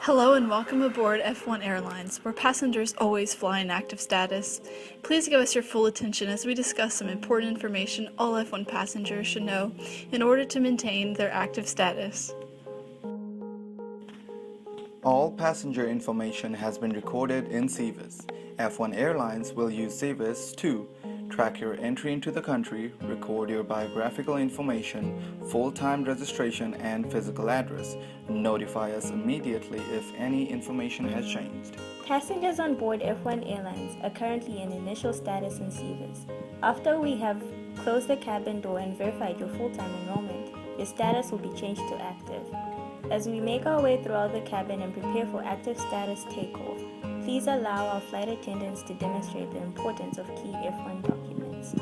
Hello and welcome aboard F1 Airlines, where passengers always fly in active status. Please give us your full attention as we discuss some important information all F1 passengers should know in order to maintain their active status. All passenger information has been recorded in CVIS. F1 Airlines will use CVIS to track your entry into the country, record your biographical information, full-time registration and physical address. Notify us immediately if any information has changed. Passengers on board F1 Airlines are currently in initial status in CVIS. After we have closed the cabin door and verified your full-time enrollment, your status will be changed to active. As we make our way throughout the cabin and prepare for active status takeoff, please allow our flight attendants to demonstrate the importance of key F1 documents.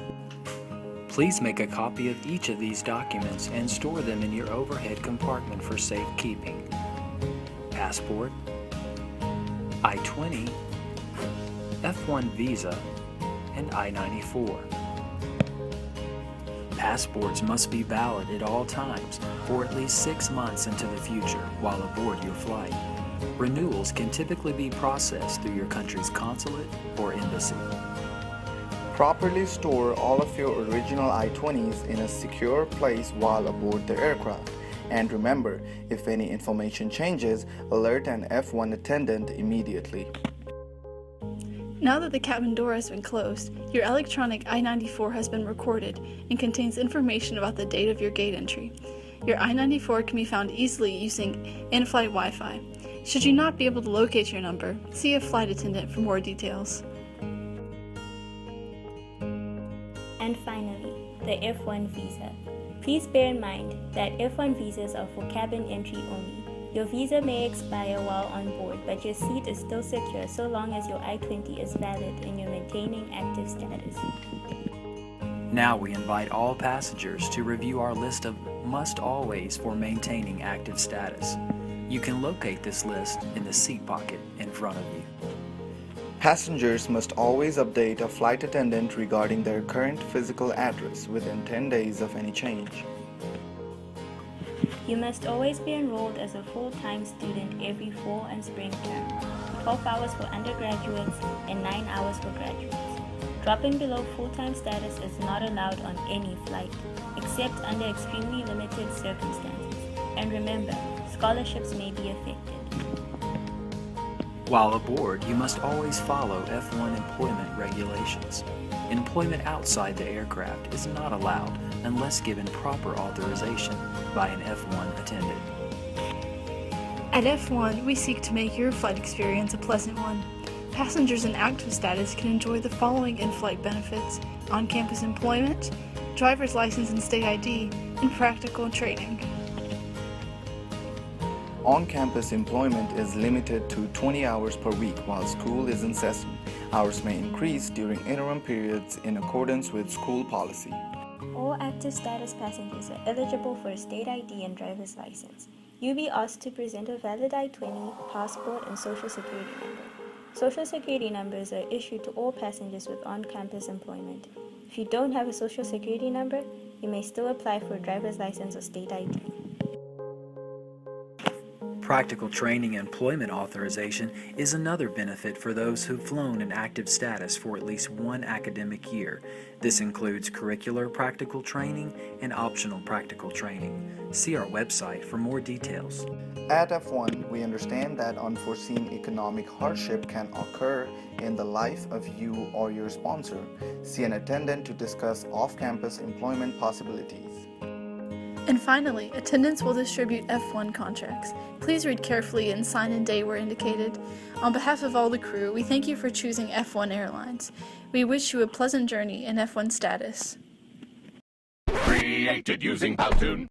Please make a copy of each of these documents and store them in your overhead compartment for safekeeping. Passport, I-20, F1 visa, and I-94. Passports must be valid at all times for at least 6 months into the future while aboard your flight. Renewals can typically be processed through your country's consulate or embassy. Properly store all of your original I-20s in a secure place while aboard the aircraft. And remember, if any information changes, alert an F1 attendant immediately. Now that the cabin door has been closed, your electronic I-94 has been recorded and contains information about the date of your gate entry. Your I-94 can be found easily using in-flight Wi-Fi. Should you not be able to locate your number, see a flight attendant for more details. And finally, the F1 visa. Please bear in mind that F1 visas are for cabin entry only. Your visa may expire while on board, but your seat is still secure so long as your I-20 is valid and you're maintaining active status. Now we invite all passengers to review our list of must-always for maintaining active status. You can locate this list in the seat pocket in front of you. Passengers must always update a flight attendant regarding their current physical address within 10 days of any change. You must always be enrolled as a full-time student every fall and spring term, 12 hours for undergraduates and 9 hours for graduates. Dropping below full-time status is not allowed on any flight, except under extremely limited circumstances. And remember, scholarships may be affected. While aboard, you must always follow F1 employment regulations. Employment outside the aircraft is not allowed unless given proper authorization by an F1 attendant. At F1, we seek to make your flight experience a pleasant one. Passengers in active status can enjoy the following in-flight benefits: on-campus employment, driver's license and state ID, and practical training. On-campus employment is limited to 20 hours per week while school is in session. Hours may increase during interim periods in accordance with school policy. All active status passengers are eligible for a state ID and driver's license. You'll be asked to present a valid I-20, passport, and social security number. Social security numbers are issued to all passengers with on-campus employment. If you don't have a social security number, you may still apply for a driver's license or state ID. Practical training and employment authorization is another benefit for those who've flown in active status for at least 1 academic year. This includes curricular practical training and optional practical training. See our website for more details. At F1, we understand that unforeseen economic hardship can occur in the life of you or your sponsor. See an attendant to discuss off-campus employment possibilities. And finally, attendants will distribute F1 contracts. Please read carefully and sign and date where indicated. On behalf of all the crew, we thank you for choosing F1 Airlines. We wish you a pleasant journey in F1 status. Created using Powtoon.